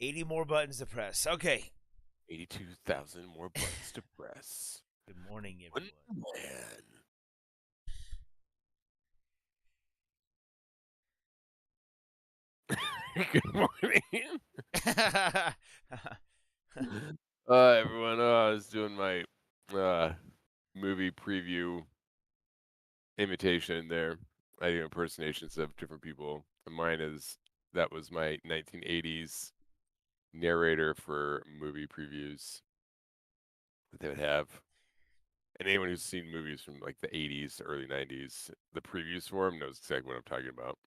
80 more buttons to press. Okay. 82,000 more buttons to press. Good morning, One everyone. man. Good morning. Everyone. I was doing my uh, movie preview imitation there. I do impersonations of different people. And mine is that was my 1980s narrator for movie previews that they would have. And anyone who's seen movies from like the 80s to early 90s, the previews for them knows exactly what I'm talking about.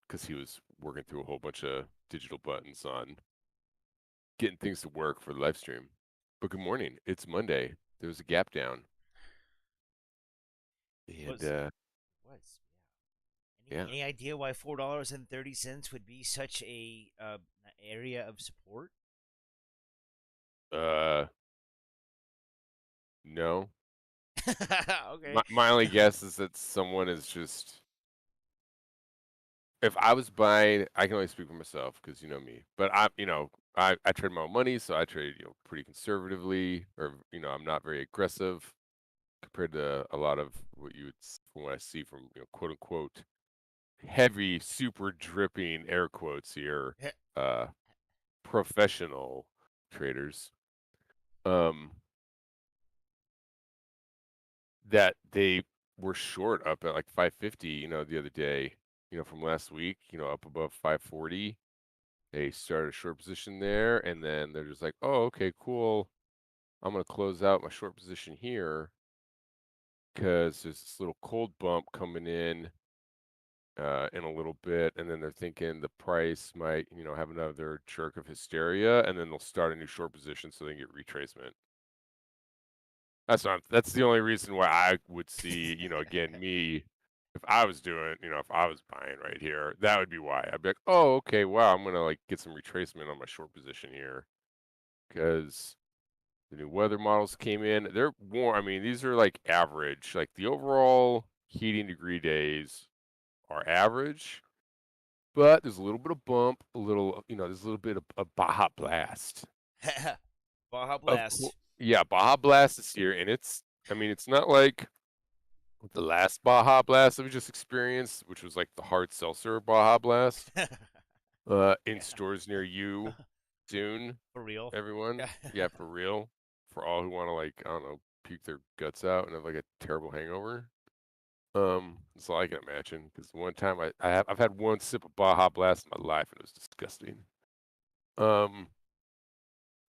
Because he was working through a whole bunch of digital buttons on getting things to work for the live stream. But good morning. It's Monday. There was a gap down. And was was yeah. yeah. Any idea why $4.30 would be such a area of support? Uh no. Okay. My only guess is that someone is just if I was buying, I can only speak for myself because you know me. But I trade my own money, so I trade, pretty conservatively, or I'm not very aggressive compared to a lot of what from what I see from quote unquote heavy, super dripping air quotes here, uh, professional traders. Um, that they were short up at like 550, the other day, from last week, up above 540. They started a short position there, and then they're just like, oh, okay, cool. I'm gonna close out my short position here because there's this little cold bump coming in a little bit, and then they're thinking the price might, have another jerk of hysteria, and then they'll start a new short position so they can get retracement. That's the only reason why I would see, again, me, if I was doing, if I was buying right here, that would be why. I'd be like, oh, okay, wow, I'm gonna like get some retracement on my short position here because the new weather models came in. They're warm. I mean, these are like average. Like the overall heating degree days are average, but there's a little bit of bump, there's a little bit of a Baja Blast. Baja Of course, Blast. yeah, Baja Blast is here, and I mean, it's not like the last Baja Blast that we just experienced, which was like the hard seltzer Baja Blast, in Yeah. stores near you soon, For real. everyone. Yeah. Yeah, for real. For all who want to like, I don't know, puke their guts out and have like a terrible hangover. That's all I can imagine. Because one time I've had one sip of Baja Blast in my life and it was disgusting. Um,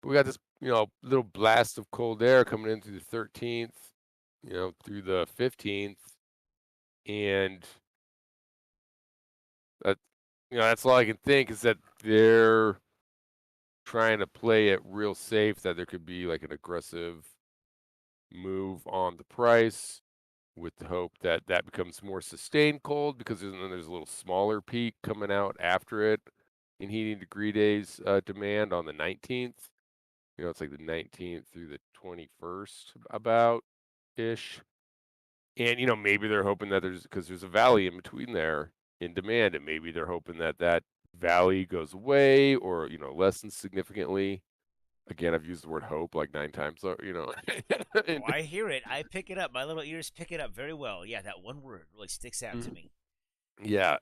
but we got this, little blast of cold air coming in through the 13th, through the 15th, and that, that's all I can think is that they're trying to play it real safe. That there could be like an aggressive move on the price with the hope that that becomes more sustained cold because there's a little smaller peak coming out after it in heating degree days demand on the 19th. It's like the 19th through the 21st about ish. And, maybe they're hoping that because there's a valley in between there in demand, and maybe they're hoping that that valley goes away or, lessens significantly. Again, I've used the word hope like 9 times, Oh, and I hear it. I pick it up. My little ears pick it up very well. Yeah, that one word really sticks out to Mhm. me. Yeah.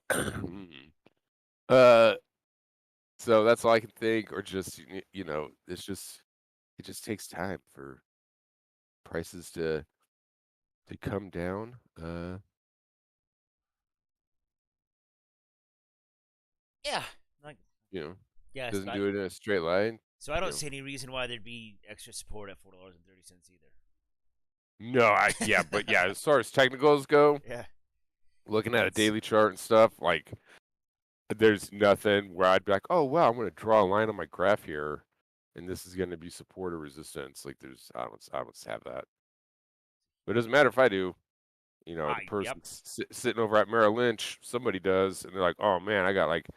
uh, so that's all I can think, or just, it just takes time for prices to come down. Yeah. Like, You know, yes, doesn't but do it in a straight line. so I You don't know, see any reason why there'd be extra support at $4.30 no, yeah, but either. yeah, as far as technicals go, Yeah. looking at a That's daily chart and stuff, like there's nothing where I'd be like, oh wow, I'm gonna draw a line on my graph here, and this is gonna be support or resistance. Like I don't have that. But it doesn't matter if I do. The yep. person sitting over at Merrill Lynch, somebody does, and they're like, oh man, I got like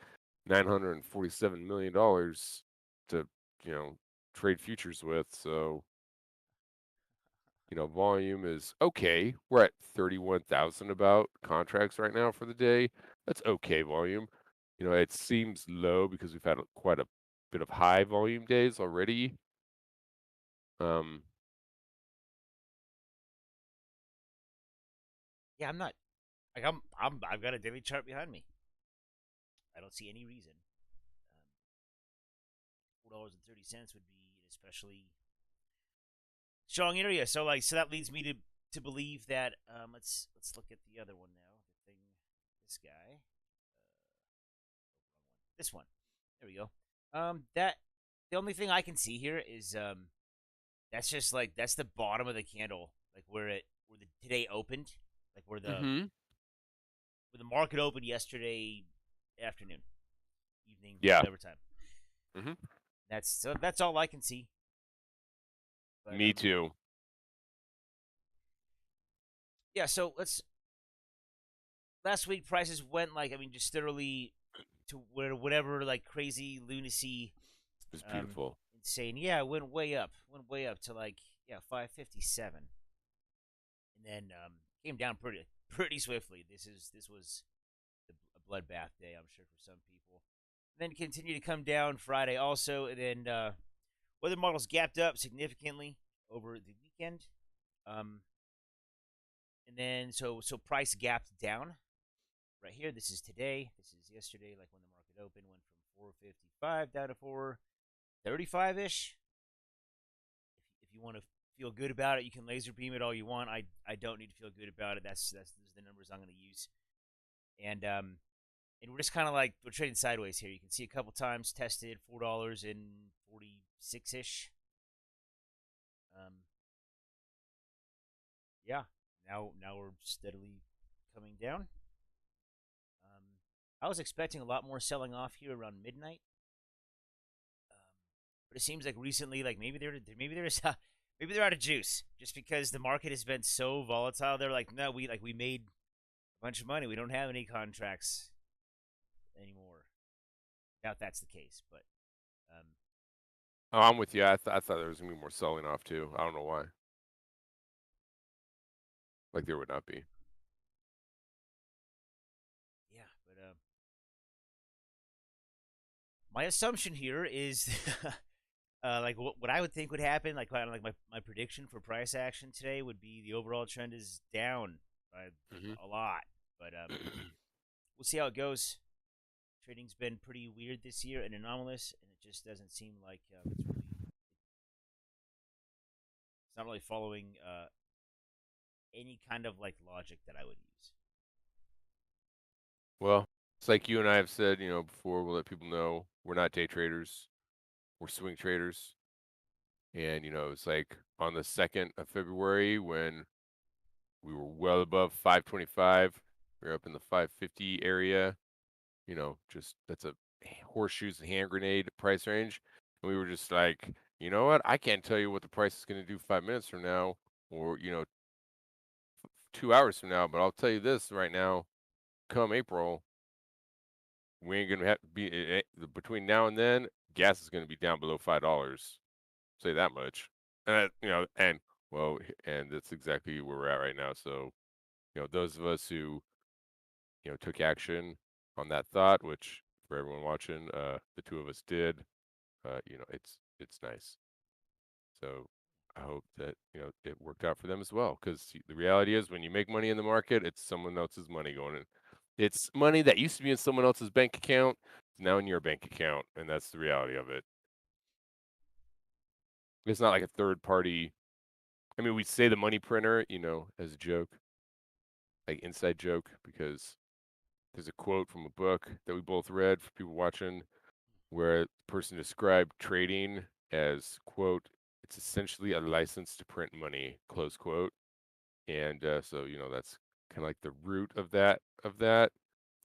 $947 million to, you know, trade futures with. So, volume is okay. We're at 31,000 about contracts right now for the day. That's okay volume. It seems low because we've had quite a bit of high volume days already. Um, Yeah, I'm not like I've got a daily chart behind me. I don't see any reason. $4.30 would be an especially strong area. So that leads me to believe that let's look at the other one now. The thing, this guy, this one. There we go. That the only thing I can see here is that's just like that's the bottom of the candle, like where the today opened, like mhm. where the market opened yesterday afternoon, evening, Yeah. whatever time. Mhm. That's all I can see. But Me too. yeah. So let's last week prices went like I mean just literally to where whatever like crazy lunacy, It's um, beautiful. insane. Yeah, it went way up to like yeah 557, and then came down pretty swiftly. This was a bloodbath day, I'm sure for some people. And then continued to come down Friday also, and then weather models gapped up significantly over the weekend. Um, and then so price gapped down right here. This is today. This is yesterday, like when the market opened, went from 455 down to 435 ish. If you want to feel good about it, you can laser beam it all you want. I don't need to feel good about it. That's those are the numbers I'm going to use. And we're just kind of like we're trading sideways here. You can see a couple times tested $4.46 ish. Um, yeah. Now we're steadily coming down. Um, I was expecting a lot more selling off here around midnight. But it seems like recently, like maybe they're out of juice just because the market has been so volatile. They're like, no, we made a bunch of money. We don't have any contracts anymore. Doubt that's the case, but um, Oh, I'm with you. I thought there was gonna be more selling off too. I don't know why. Like there would not be. yeah. But my assumption here is like what I would think would happen, like kind of like my prediction for price action today would be the overall trend is down by Mhm. a lot, but we'll see how it goes. Trading's been pretty weird this year and anomalous, and it just doesn't seem like it's not really following any kind of like logic that I would use. Well, it's like you and I have said, before. We'll let people know we're not day traders. We're swing traders. And it's like on the 2nd of February when we were well above 525. We were up in the 550 area. Just that's a horseshoes and hand grenade price range. And we were just like, you know what? I can't tell you what the price is going to do 5 minutes from now or, 2 hours from now, but I'll tell you this right now, come April, we ain't going to have be between now and then, gas is going to be down below $5. Say that much. And well, and that's exactly where we're at right now. So, those of us who, took action on that thought, which for everyone watching, the two of us did, it's nice. So I hope that, it worked out for them as well. Because the reality is when you make money in the market, it's someone else's money going in. It's money that used to be in someone else's bank account, is now in your bank account, and that's the reality of it. It's not like a third party. I mean, we say the money printer, as a joke, like inside joke, because there's a quote from a book that we both read for people watching where the person described trading as, quote, it's essentially a license to print money, close quote. And so, that's kind of like the root of that. But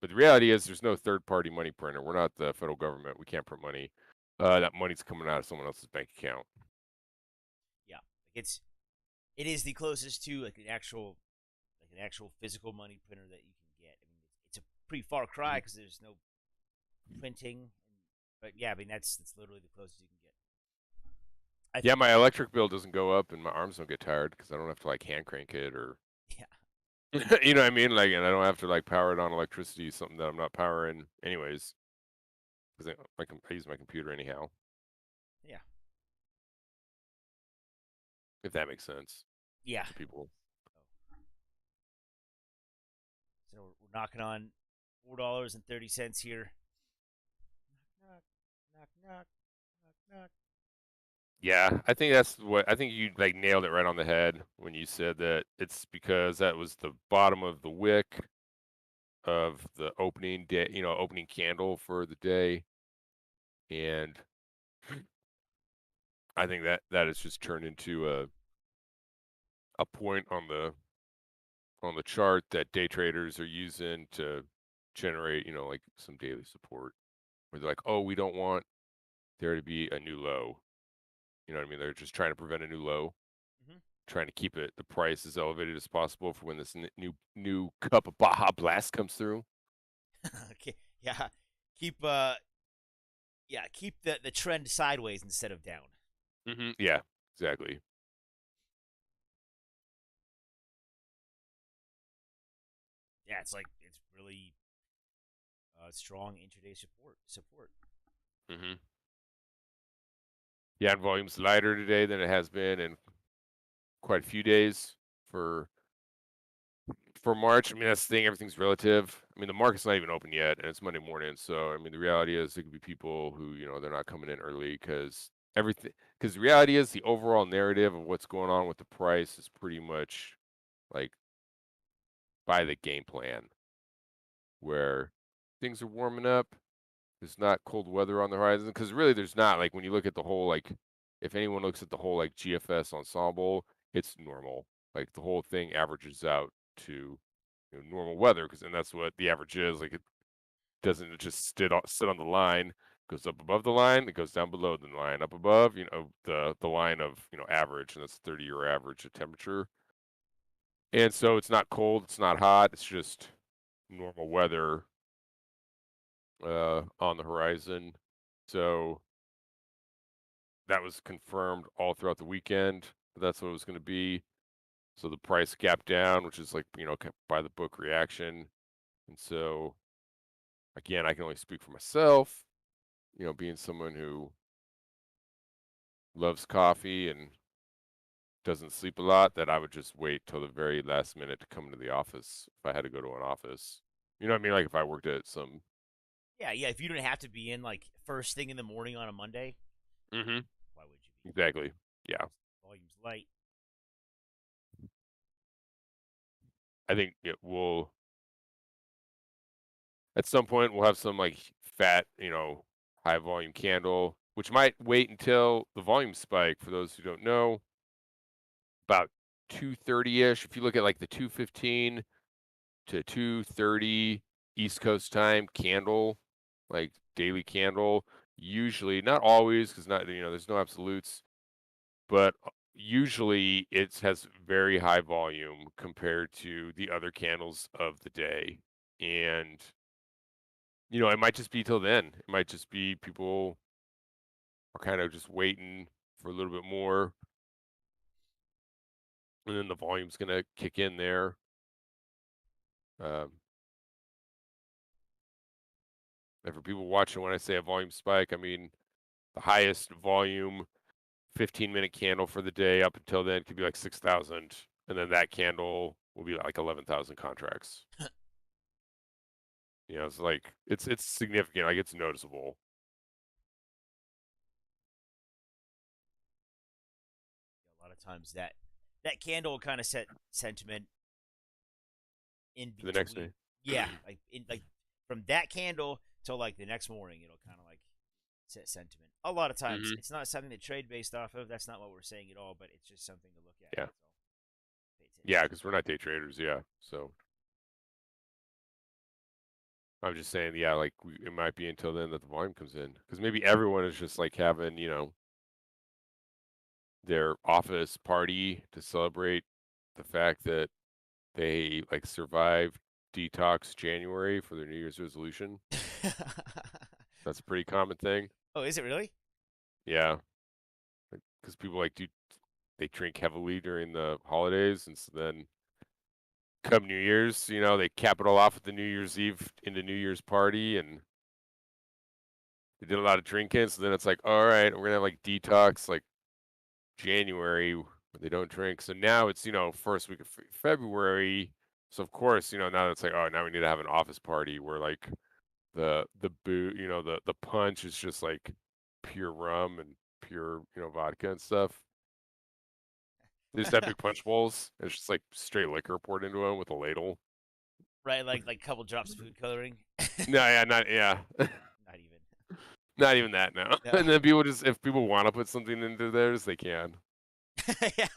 the reality is there's no third party money printer. We're not the federal government. We can't print money. That money's coming out of someone else's bank account. Yeah, like it is the closest to like an actual physical money printer that you can get. I mean, it's a pretty far cry Mhm. because there's no printing, but yeah, I mean that's literally the closest you can get. I Yeah, think. my electric bill doesn't go up and my arms don't get tired because I don't have to like hand crank it or Yeah, you know what I mean? Like, and I don't have to like power it on electricity, something that I'm not powering anyways. because I use my computer anyhow. Yeah. If that makes sense Yeah. to people. So we're knocking on $4.30 here. Knock, knock, knock, knock, knock. Yeah, I think that's what I think you like nailed it right on the head when you said that it's because that was the bottom of the wick of the opening day, opening candle for the day, and I think that has just turned into a point on the chart that day traders are using to generate, like some daily support. Where they're like, oh, we don't want there to be a new low. You know what I mean? They're just trying to prevent a new low, Mm-hmm. trying to keep the price as elevated as possible for when this new cup of Baja Blast comes through. Okay. Yeah. Keep keep the trend sideways instead of down. Yeah, exactly. Yeah, it's really strong intraday support. hmm Yeah, and volume's lighter today than it has been in quite a few days for March. I mean, that's the thing. Everything's relative. I mean, the market's not even open yet, and it's Monday morning. So, I mean, the reality is there could be people who, they're not coming in early because everything. Because the reality is the overall narrative of what's going on with the price is pretty much like by the game plan, where things are warming up. There's not cold weather on the horizon because really there's not. Like when you look at the whole if anyone looks at the whole GFS ensemble, it's normal. Like the whole thing averages out to normal weather because and that's what the average is. Like it doesn't just sit on the line. Goes up above the line, it goes down below the line. Up above, the line of average, and that's 30-year average of temperature. And so it's not cold, it's not hot, it's just normal weather on the horizon. So that was confirmed all throughout the weekend. That's what it was going to be. So the price gap down, which is like, by the book reaction. And so, again, I can only speak for myself, being someone who loves coffee and doesn't sleep a lot, that I would just wait till the very last minute to come into the office if I had to go to an office. You know what I mean? Like if I worked at some. Yeah, yeah. If you didn't have to be in like first thing in the morning on a Monday, hmm why would you be? Exactly. Yeah. Volume's light. I think it will at some point we'll have some like fat, high volume candle, which might wait until the volume spike. For those who don't know, about 2:30ish. If you look at like the 2:15 to 2:30 East Coast time candle, like daily candle, usually not always because not there's no absolutes, but usually it has very high volume compared to the other candles of the day, and it might just be till then. It might just be people are kind of just waiting for a little bit more, and then the volume's gonna kick in there. Um, and for people watching, when I say a volume spike, I mean the highest volume 15-minute candle for the day up until then could be like 6,000, and then that candle will be like 11,000 contracts. It's like it's significant, like it's noticeable. A lot of times that candle will kind of set sentiment in For the next between. day. Yeah, like from that candle till like the next morning, it'll kind of like set sentiment. A lot of times, hmm it's not something to trade based off of. That's not what we're saying at all. But it's just something to look at. Yeah, So pay yeah, attention because we're not day traders. Yeah, so I'm just saying, yeah, like it might be until then that the volume comes in, because maybe everyone is just like having, their office party to celebrate the fact that they like survived detox January for their New Year's resolution. to it. That's a pretty common thing. Oh, is it really? Yeah, because people like they drink heavily during the holidays, and so then come New Year's, they cap it all off with the New Year's Eve into New Year's party, and they did a lot of drinking. So then it's like, all right, we're gonna have like detox like January where they don't drink. So now it's first week of February. So of course now it's like, oh, now we need to have an office party where like the boo the punch is just like pure rum and pure vodka and stuff. They just have big punch bowls. And it's just like straight liquor poured into them with a ladle. Right, like a couple drops of food coloring. No, yeah, not yeah, Not even. not even that. No, No. and then people just if people want to put something into theirs, they can. Yeah.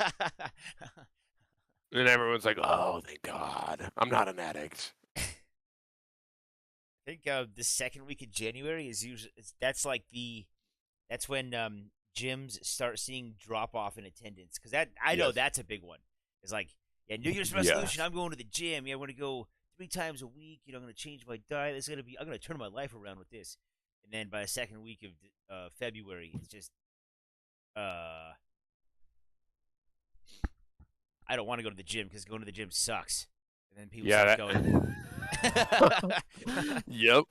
And everyone's like, "Oh, thank God, I'm not an addict." I think the second week of January is usually that's when gyms start seeing drop off in attendance because that I know Yes. that's a big one. It's like yeah, New Year's resolution. Yes. I'm going to the gym. Yeah, I'm going to go 3 times a week. I'm going to change my diet. I'm going to turn my life around with this. And then by the second week of February, it's just uh, I don't want to go to the gym because going to the gym sucks. And then people stop Yeah. going. Yep.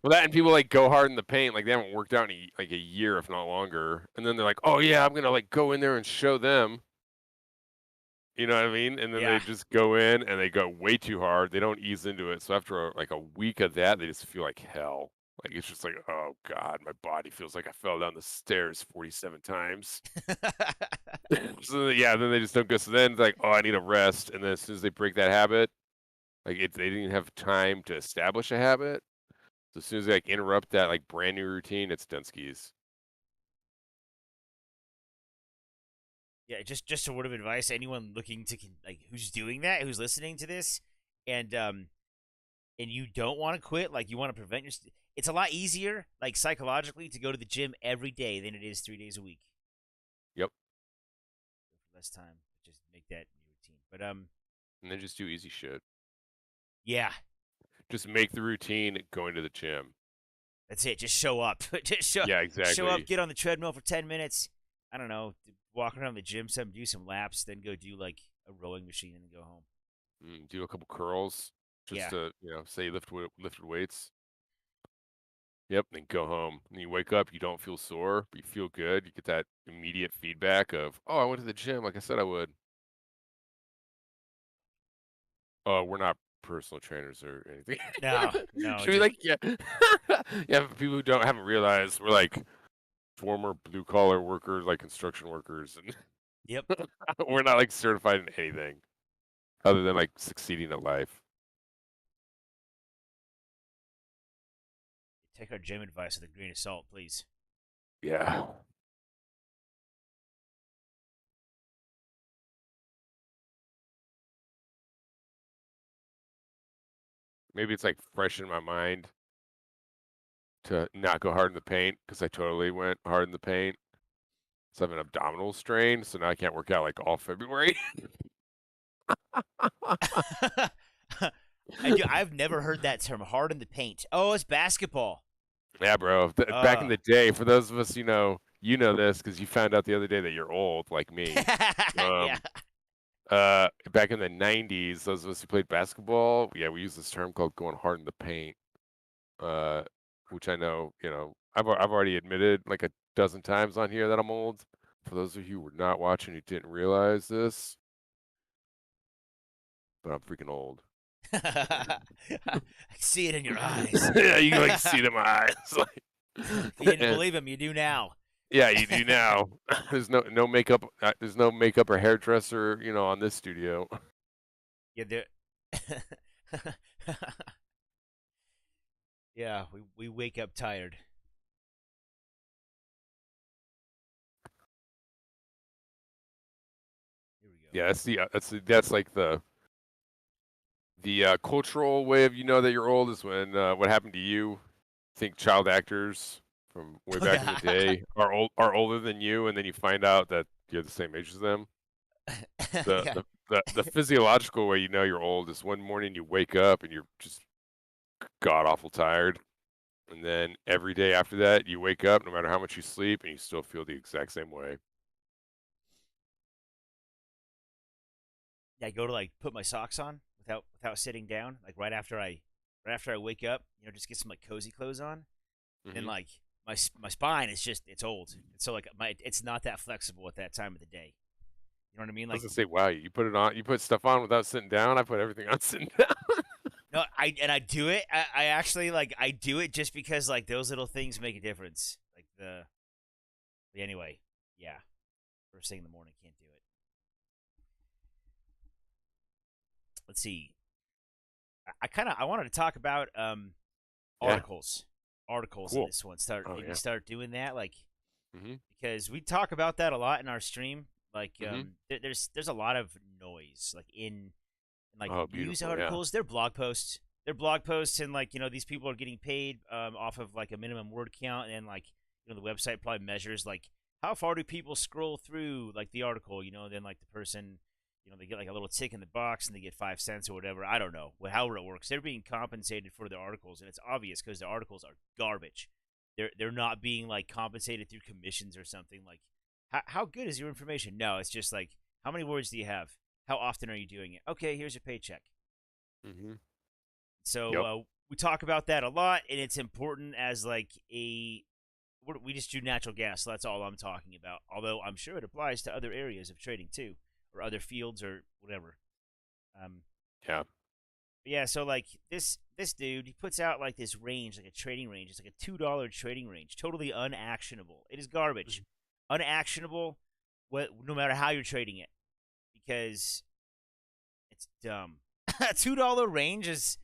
Well, that and people like go hard in the paint, like they haven't worked out in like a year, if not longer, and then they're like, "Oh yeah, I'm gonna like go in there and show them." You know what I mean? And then they Yeah. just go in and they go way too hard. They don't ease into it. So after like a week of that, they just feel like hell. Like it's just like, oh God, my body feels like I fell down the stairs 47 times. So yeah, then they just don't go. So then it's like, oh, I need a rest. And then as soon as they break that habit, like they didn't have time to establish a habit. So as soon as they like interrupt that like brand new routine, it's done skis. Yeah, just a word of advice. Anyone looking to like who's doing that, who's listening to this, and you don't want to quit, like you want to prevent your. It's a lot easier, like psychologically, to go to the gym every day than it is 3 days a week. Yep. Less time, just make that your routine. But And then just do easy shit. yeah, Just make the routine going to the gym. that's it. Just show up. just Yeah, show up. exactly. Get on the treadmill for 10 minutes. I don't know. Walk around the gym, do some laps, then go do like a rowing machine, and then go home. Do a couple curls just Yeah. to, say you lifted weights. Yep, then go home. And you wake up, you don't feel sore, but you feel good. You get that immediate feedback of, "Oh, I went to the gym like I said I would." Oh, we're not personal trainers or anything. No, no, Should we just like yeah. Yeah, for people who haven't realized, we're like former blue collar workers, like construction workers, and yep. we're not like certified in anything other than like succeeding at life. Take our gym advice with a grain of salt, please. Yeah. Maybe it's like fresh in my mind to not go hard in the paint because I totally went hard in the paint. So I have an abdominal strain, so now I can't work out like all February. I've never heard that term. Hard in the paint. Oh, it's basketball. Yeah, bro. Back in Uh the day, for those of us, you know this because you found out the other day that you're old, like me. yeah. Um, back in the '90s, those of us who played basketball, yeah, we used this term called going hard in the paint. Uh, which I know, I've already admitted like a dozen times on here that I'm old. For those of you who were not watching, who didn't realize this, but I'm freaking old. I see it in your eyes. Yeah, you can like see it in my eyes. If you didn't And, believe him, you do now. yeah, you do now. There's no makeup. There's no makeup or hairdresser, on this studio. Yeah, there. Yeah, we wake up tired. Here we go. Yeah, that's like the cultural way of that you're old is when what happened to you. Think child actors from way back in the day are older than you, and then you find out that you're the same age as them. The Yeah. the the physiological way you're old is one morning you wake up and you're just god awful tired, and then every day after that you wake up no matter how much you sleep and you still feel the exact same way. I go to like put my socks on without sitting down, like right after I wake up, just get some like cozy clothes on. And Hmm. like my spine is just it's old. So like it's not that flexible at that time of the day. You know what I mean? I was Like gonna say, wow, you put it on, you put stuff on without sitting down. I put everything on sitting down. no, I do it. I actually like I do it just because like those little things make a difference. Like but anyway, yeah. First thing in the morning, can't do it. Let's see. I wanted to talk about Yeah, articles in cool. this one. Start Oh maybe yeah. start doing that like Mhm. because we talk about that a lot in our stream. Like Mhm. there's a lot of noise like in like Oh, news beautiful. Yeah. articles. They're blog posts. They're blog posts, and like these people are getting paid off of like a minimum word count, and like the website probably measures like how far do people scroll through like the article. Then like the person. They get like a little tick in the box and they get 5 cents or whatever. I don't know. However it works, they're being compensated for their articles, and it's obvious because the articles are garbage. They're not being like compensated through commissions or something. Like, how good is your information? No, it's just like how many words do you have? How often are you doing it? Okay, here's your paycheck. Mhm. So Yep. we talk about that a lot, and it's important as like we just do natural gas. So that's all I'm talking about. Although I'm sure it applies to other areas of trading too, or other fields or whatever. Um, Yeah. but yeah, so like this dude, he puts out like this range, like a trading range. It's like a $2 trading range, totally unactionable. It is garbage, Mhm. unactionable. No matter how you're trading it, because it's dumb. A $2 range is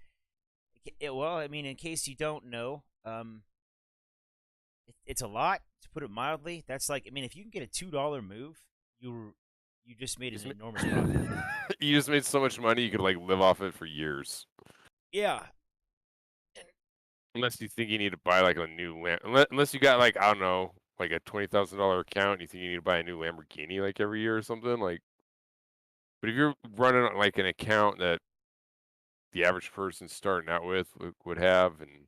well, I mean, in case you don't know, it's a lot to put it mildly. That's like, I mean, if you can get a $2 move, you you just made You an just, enormous profit. you just made so much money you could like live off it for years. Yeah, Unless you think you need to buy like a new unless you got like I don't know like a $20,000 account, and you think you need to buy a new Lamborghini like every year or something like. But if you're running like an account that the average person starting out with would have and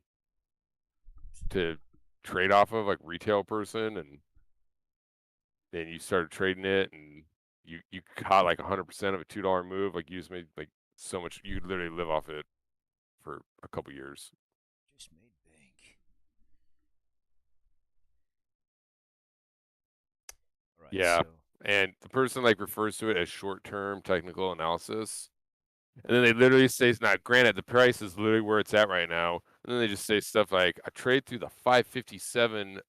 to trade off of like retail person, and then you started trading it and you caught like 100% of a $2 move, like you just made like so much, you could literally live off it for a couple years. just made bank. All right, Yeah. so And the person like refers to it as short-term technical analysis. And then they literally say, now granted, the price is literally where it's at right now. And then they just say stuff like, a trade through the 557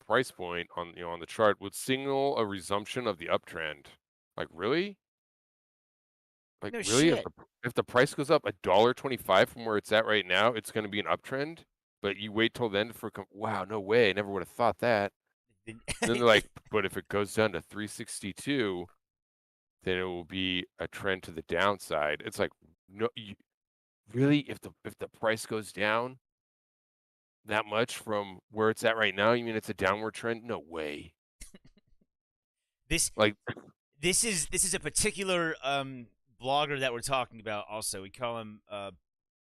price point on on the chart would signal a resumption of the uptrend. Like really? Like no really? shit. If the price goes up $1.25 from where it's at right now, it's going to be an uptrend. But you wait till then for wow, no way, I never would have thought that. And then they're like, but if it goes down to 362, then it will be a trend to the downside. It's like no, really, if the price goes down that much from where it's at right now, you mean it's a downward trend? No way. this Like, this is a particular blogger that we're talking about. Also, we call him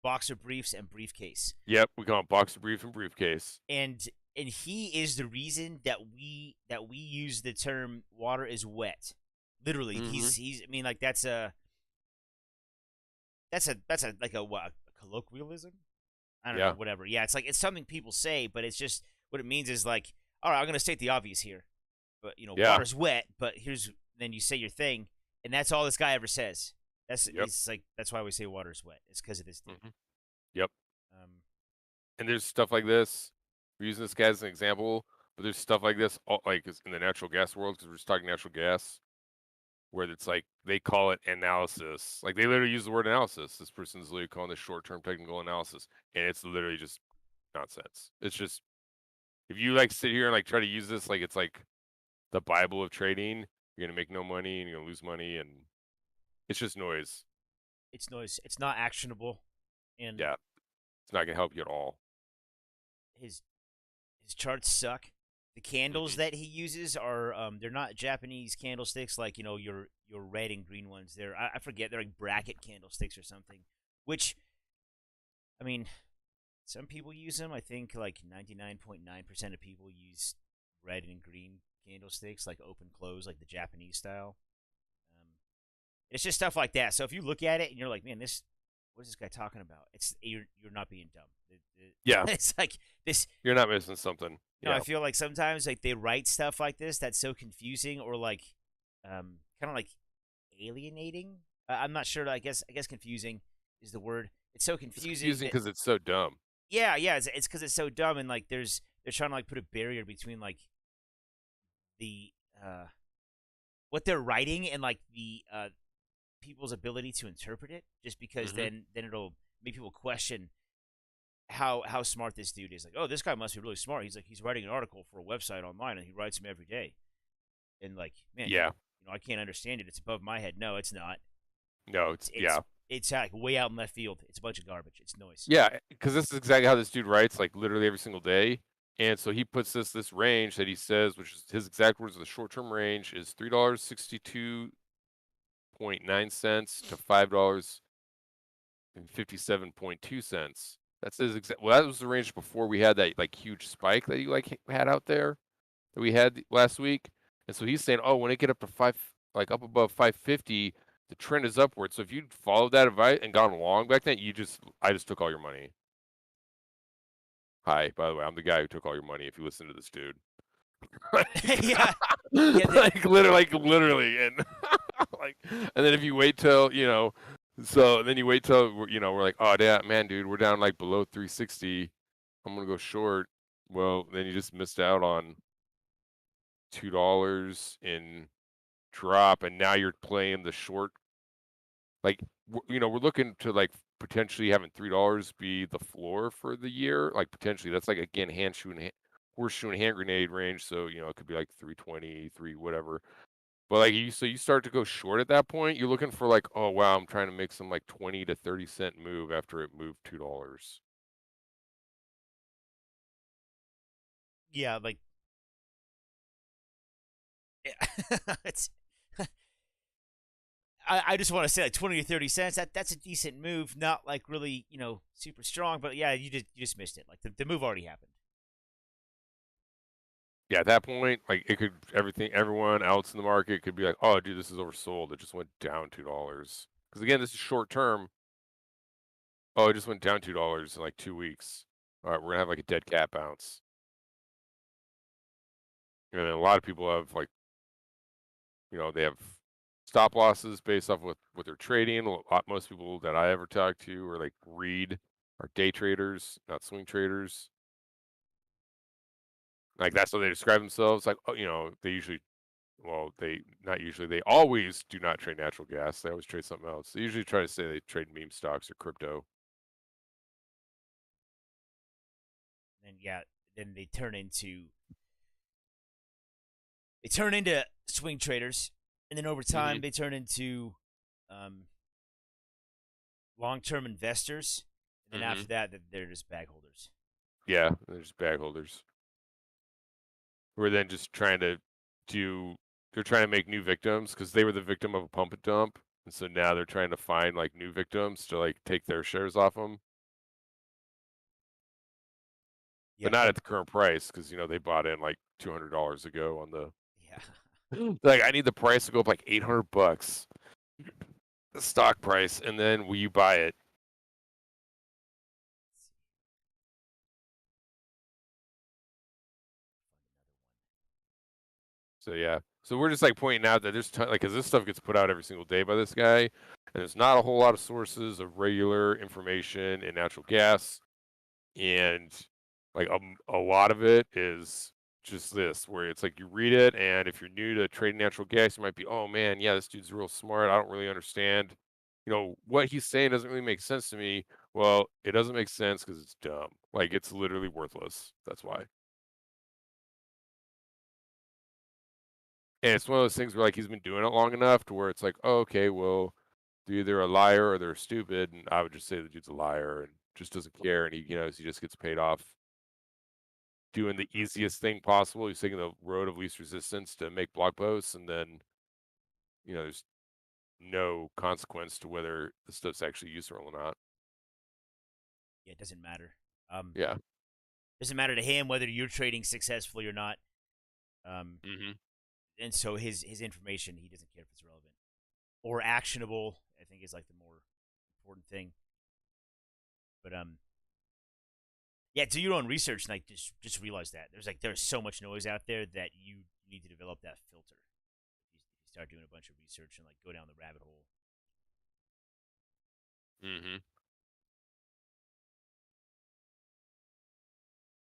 Boxer Briefs and Briefcase, yep, we call it boxer brief and briefcase. and he is the reason that we use the term water is wet. Literally, Mm-hmm. he's. I mean, like that's a like a what, a colloquialism. I don't know, Yeah, whatever. Yeah, it's like it's something people say, but it's just what it means is like, all right, I'm gonna state the obvious here, but yeah, water's wet. But here's then you say your thing, and that's all this guy ever says. yep, That's why we say water's wet. It's because of this dude. hmm yep. Um, And there's stuff like this. We're using this guy as an example, but there's stuff like this, like in the natural gas world, because we're just talking natural gas, where it's like they call it analysis. Like they literally use the word analysis. This person's literally calling this short-term technical analysis, and it's literally just nonsense. It's just if you like sit here and like try to use this like it's like the Bible of trading, you're gonna make no money and you're gonna lose money, and it's just noise. it's noise. It's not actionable, and Yeah, it's not gonna help you at all. his his charts suck. The candles Hmm. that he uses are they're not Japanese candlesticks like your red and green ones. I forget they're like bracket candlesticks or something. Which I mean, some people use them. I think like 99.9% of people use red and green candlesticks, like open close, like the Japanese style. Um, it's just stuff like that. So if you look at it and you're like, man, this what is this guy talking about? You're not being dumb. Yeah, It's like this. you're not missing something. I Yeah. feel like sometimes like they write stuff like this that's so confusing or like, kind of like alienating. I'm not sure. I guess confusing is the word. It's so It's confusing confusing that because it's so dumb. yeah, it's because it's so dumb and like they're trying to like put a barrier between like the what they're writing and like the people's ability to interpret it. Just because Hmm. then it'll make people question how smart this dude is. Like, oh, this guy must be really smart. He's writing an article for a website online and he writes them every day. And like, man, Yeah. I can't understand it. It's above my head. No, it's not. No, It's it's it's yeah. it's like way out in left field. It's a bunch of garbage. It's noise. Yeah, because this is exactly how this dude writes, like literally every single day. And so he puts this range that he says, which is his exact words, the short term range is $3.62.9 to $5.57.2. That's his exact. Well, that was the range before we had that like huge spike that you like had out there that we had last week. And so he's saying, oh, when it get up to like up above 550, the trend is upward. So if you followed that advice and gone long back then, I just took all your money. Hi, by the way, I'm the guy who took all your money if you listen to this dude. Like, Yeah, yeah. literally, and like, and then if you wait till, so then you wait till, we're like, oh, damn, man, dude, we're down like below 360. I'm gonna go short. Well, then you just missed out on $2 in drop, and now you're playing the short. Like, we're looking to like potentially having $3 be the floor for the year. Like potentially, that's like again horseshoe and hand grenade range. So it could be like 320, whatever. But like you start to go short at that point. You're looking for like, oh wow, I'm trying to make some like 20 to 30 cent move after it moved $2. Yeah, like it's. I just want to say like 20 to 30 cents. That's a decent move. Not like really super strong, but yeah, you just missed it. Like the move already happened. Yeah, at that point, like everyone else in the market could be like, oh dude, this is oversold. It just went down $2. Because again, this is short term. Oh, it just went down $2 in like 2 weeks. All right, we're gonna have like a dead cat bounce. And then a lot of people have like, they have stop losses based off what they're trading. Most people that I ever talk to or like read are day traders, not swing traders. Like that's how they describe themselves. Like, oh, they usually, well, they not usually, they always do not trade natural gas. They always trade something else. They usually try to say they trade meme stocks or crypto. And yeah, then they turn into swing traders, and then over time Hmm. they turn into um, long-term investors, and then after Hmm. that, they're just bag holders. Yeah, they're just bag holders who are then just trying to do. They're trying to make new victims because they were the victim of a pump and dump, and so now they're trying to find like new victims to like take their shares off them, but Yeah, not but at the current price because they bought in like $200 ago on the. yeah, Like I need the price to go up like $800, the stock price, and then will you buy it? So yeah. So we're just like pointing out that there's like because this stuff gets put out every single day by this guy, and there's not a whole lot of sources of regular information in natural gas, and like a lot of it is just this where it's like you read it, and if you're new to trading natural gas, you might be, oh man, yeah, this dude's real smart. I don't really understand. What he's saying doesn't really make sense to me. Well, it doesn't make sense because it's dumb. Like it's literally worthless. That's why. And it's one of those things where like he's been doing it long enough to where it's like, oh, okay, well, they're either a liar or they're stupid. And I would just say the dude's a liar and just doesn't care. And he just gets paid off doing the easiest thing possible. He's taking the road of least resistance to make blog posts. And then, there's no consequence to whether the stuff's actually useful or not. yeah, it doesn't matter. Um, Yeah. doesn't matter to him whether you're trading successfully or not. Um, Hmm. and so his information, he doesn't care if it's relevant or actionable. I think is like the more important thing. But yeah, do your own research and like just realize that there's so much noise out there that you need to develop that filter. You start doing a bunch of research and like go down the rabbit hole. Mm-hmm.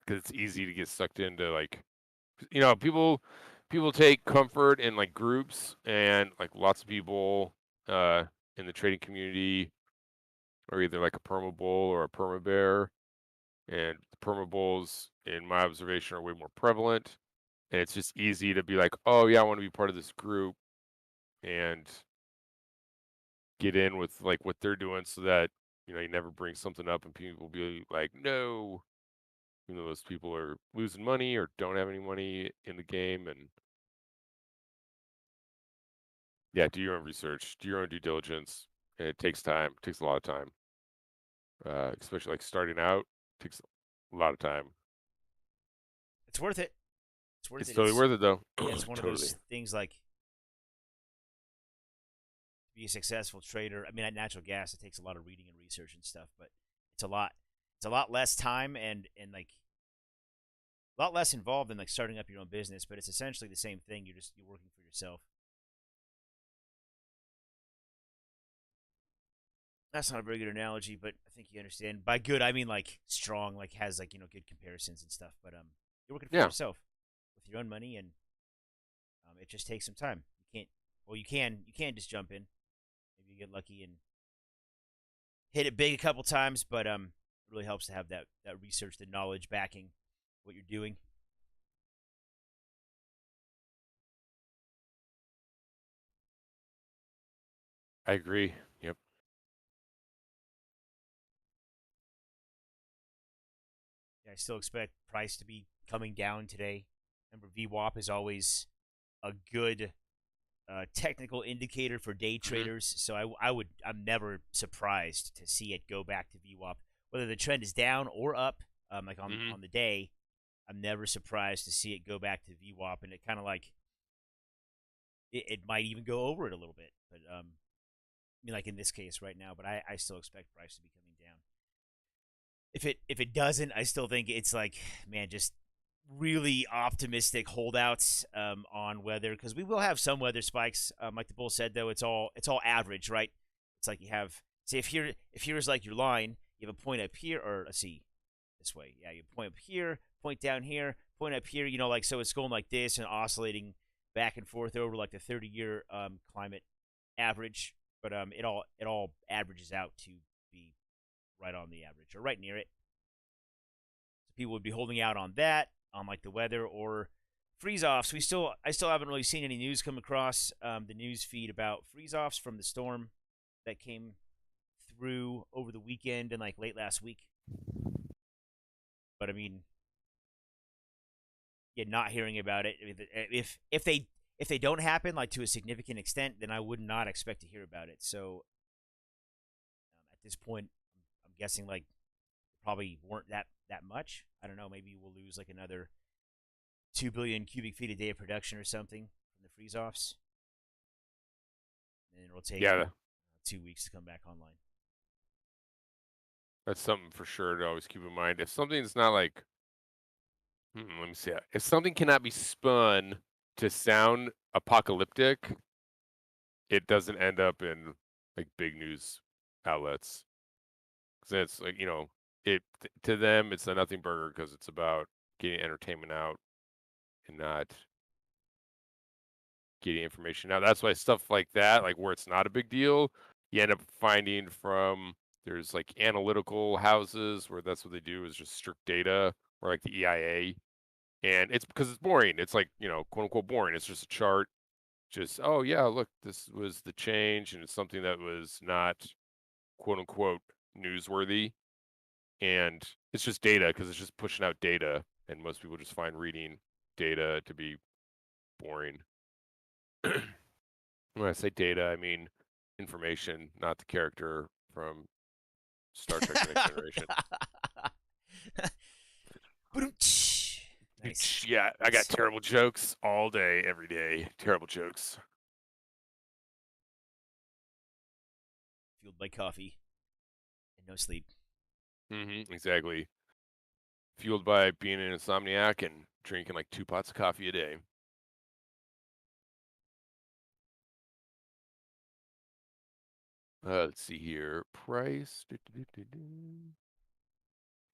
Because it's easy to get sucked into like, people take comfort in like groups, and like lots of people uh in the trading community are either like a perma bull or a perma bear, and the perma bulls, in my observation, are way more prevalent, and it's just easy to be like, oh yeah, I want to be part of this group and get in with like what they're doing, so that you never bring something up and people will be like, no, those people are losing money or don't have any money in the game. And yeah, do your own research, do your own due diligence. And it takes time, it takes a lot of time, especially like starting out, takes a lot of time. It's worth it. It's worth It's it. totally It's worth it though. Yeah, it's one of Totally. those things like to be a successful trader. I mean, at natural gas, it takes a lot of reading and research and stuff, but it's a lot. It's a lot less time and like a lot less involved than like starting up your own business. But it's essentially the same thing. You're working for yourself. That's not a very good analogy, but I think you understand. By good, I mean like strong, like has like good comparisons and stuff. But you're working for Yeah, yourself with your own money, and it just takes some time. You can't. Well, you can just jump in. Maybe you get lucky and hit it big a couple times, but it really helps to have that research, the knowledge backing what you're doing. I agree. Yep. Yeah, I still expect price to be coming down today. Remember, VWAP is always a good technical indicator for day Hmm. traders. So I'm never surprised to see it go back to VWAP, whether the trend is down or up. Like Hmm. on the day, I'm never surprised to see it go back to VWAP, and it kind of like it might even go over it a little bit. But I mean, like in this case right now, but I still expect price to be coming down. If it doesn't, I still think it's like, man, just really optimistic holdouts on weather, because we will have some weather spikes. Like the bull said, though, it's all average, right? It's like you have, say, if here is like your line, you have a point up here, or let's see, this way, yeah, you point up here, point down here, point up here, like so it's going like this and oscillating back and forth over like the 30-year climate average, but it all averages out to be right on the average or right near it. So people would be holding out on that, on like the weather or freeze offs. I still haven't really seen any news come across the news feed about freeze offs from the storm that came through over the weekend and like late last week. But I mean, yeah, not hearing about it. If they don't happen like to a significant extent, then I would not expect to hear about it. So at this point, I'm guessing like probably weren't that much. I don't know. Maybe we'll lose like another 2 billion cubic feet a day of production or something from the freeze offs, and it'll take Yeah, 2 weeks to come back online. that's something for sure to always keep in mind. If something's not like, let me see. If something cannot be spun to sound apocalyptic, it doesn't end up in like big news outlets. Because it's like, to them, it's a nothing burger because it's about getting entertainment out and not getting information out. That's why stuff like that, like where it's not a big deal, you end up finding from, there's like analytical houses where that's what they do is just strict data, or like the EIA. And it's because it's boring. It's like, quote unquote boring. It's just a chart. Just, oh yeah, look, this was the change, and it's something that was not quote unquote newsworthy. And it's just data because it's just pushing out data, and most people just find reading data to be boring. When I say data, I mean information, not the character from Star Trek: The Next Generation. Nice, Yeah, I got nice. terrible jokes all day, every day. Terrible jokes. Fueled by coffee and no sleep. Exactly. Fueled by being an insomniac and drinking like 2 pots of coffee a day. Let's see here. Price.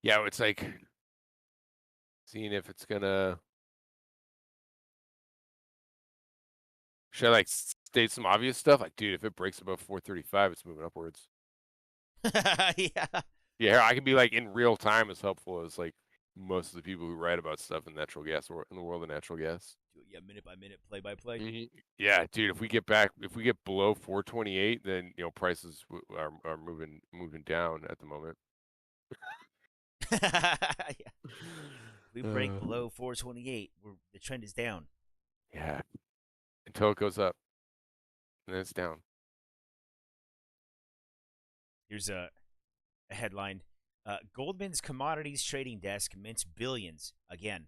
Yeah, it's like seeing if it's gonna. Should I like state some obvious stuff? Like, dude, if it breaks above 435, it's moving upwards. Yeah. Yeah, I can be like in real time as helpful as like most of the people who write about stuff in natural gas or in the world of natural gas. Yeah, minute by minute, play by play. Yeah, dude, if we get below 428, then prices are moving down at the moment. Yeah. We break Uh, below 428. The trend is down. yeah, until it goes up and then it's down. Here's a headline: Goldman's commodities trading desk mints billions again.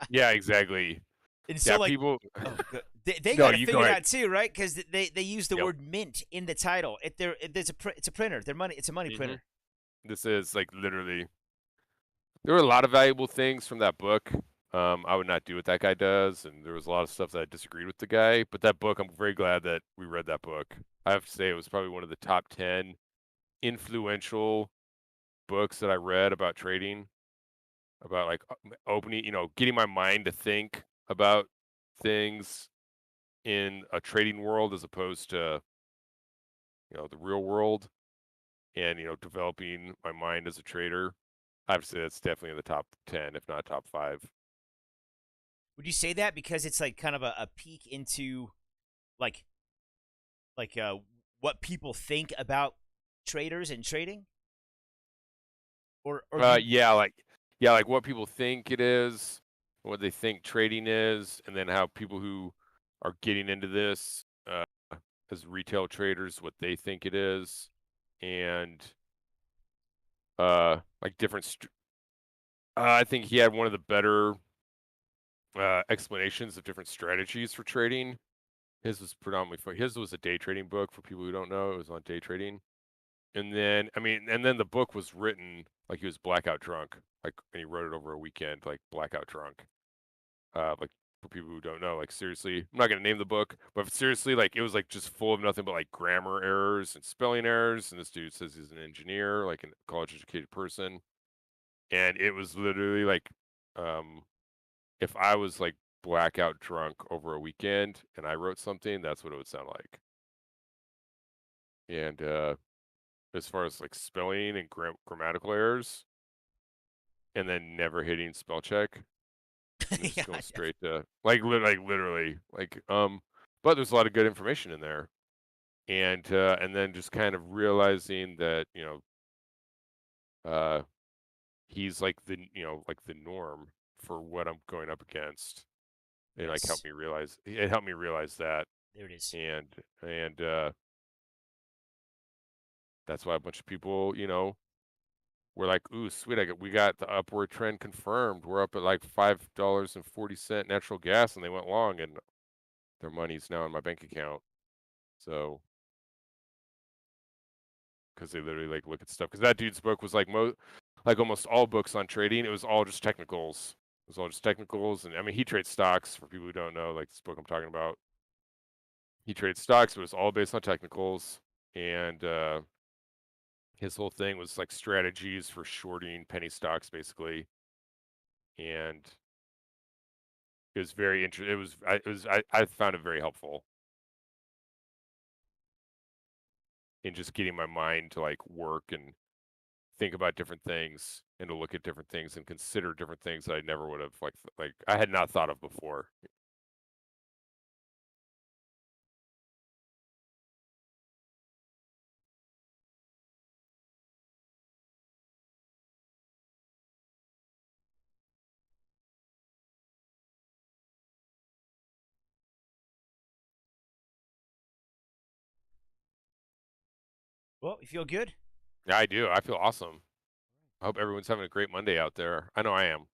Yeah, exactly. And Yeah, so, like, people. oh, good. They No, got to you go figure it ahead. out too, right? Because they use the Yep. word mint in the title. There's it's a printer. Their money. It's a money hmm printer. This is like literally. There were a lot of valuable things from that book. I would not do what that guy does, and there was a lot of stuff that I disagreed with the guy. But that book, I'm very glad that we read that book. I have to say, it was probably one of the top 10 influential books that I read about trading, about like opening, getting my mind to think about things in a trading world as opposed to, the real world, and, developing my mind as a trader. I have to say that's definitely in the top 10, if not top 5. Would you say that because it's like kind of a peek into like like uh what people think about traders and trading, or do you? Yeah, like what people think it is, what they think trading is, and then how people who are getting into this as retail traders, what they think it is, and like different. I think he had one of the better explanations of different strategies for trading. His was predominantly his was a day trading book for people who don't know. It was on day trading. And then, I mean, and then the book was written like he was blackout drunk, like, and he wrote it over a weekend, like blackout drunk. Like for people who don't know, like seriously, I'm not gonna name the book, but seriously, like it was like just full of nothing but like grammar errors and spelling errors. And this dude says he's an engineer, like a college educated person, and it was literally like, um, if I was like blackout drunk over a weekend and I wrote something, that's what it would sound like. And as far as like spelling and grammatical errors, and then never hitting spell check and then Yeah, just going straight to like literally but there's a lot of good information in there. And then just kind of realizing that, uh he's like like the norm for what I'm going up against. It like yes, helped me realize that. there it is. And that's why a bunch of people, we're like, ooh, sweet, we got the upward trend confirmed. We're up at like $5.40 natural gas, and they went long, and their money's now in my bank account. So, because they literally like look at stuff. Because that dude's book was like like almost all books on trading. It was all just technicals. It was all just technicals, and I mean, he trades stocks. For people who don't know, like this book I'm talking about, he trades stocks. But it was all based on technicals, and his whole thing was like strategies for shorting penny stocks, basically. And it was very interesting. I found it very helpful in just getting my mind to like work and think about different things and to look at different things and consider different things that I never would have like I had not thought of before. Well, you feel good? Yeah, I do. I feel awesome. I hope everyone's having a great Monday out there. I know I am.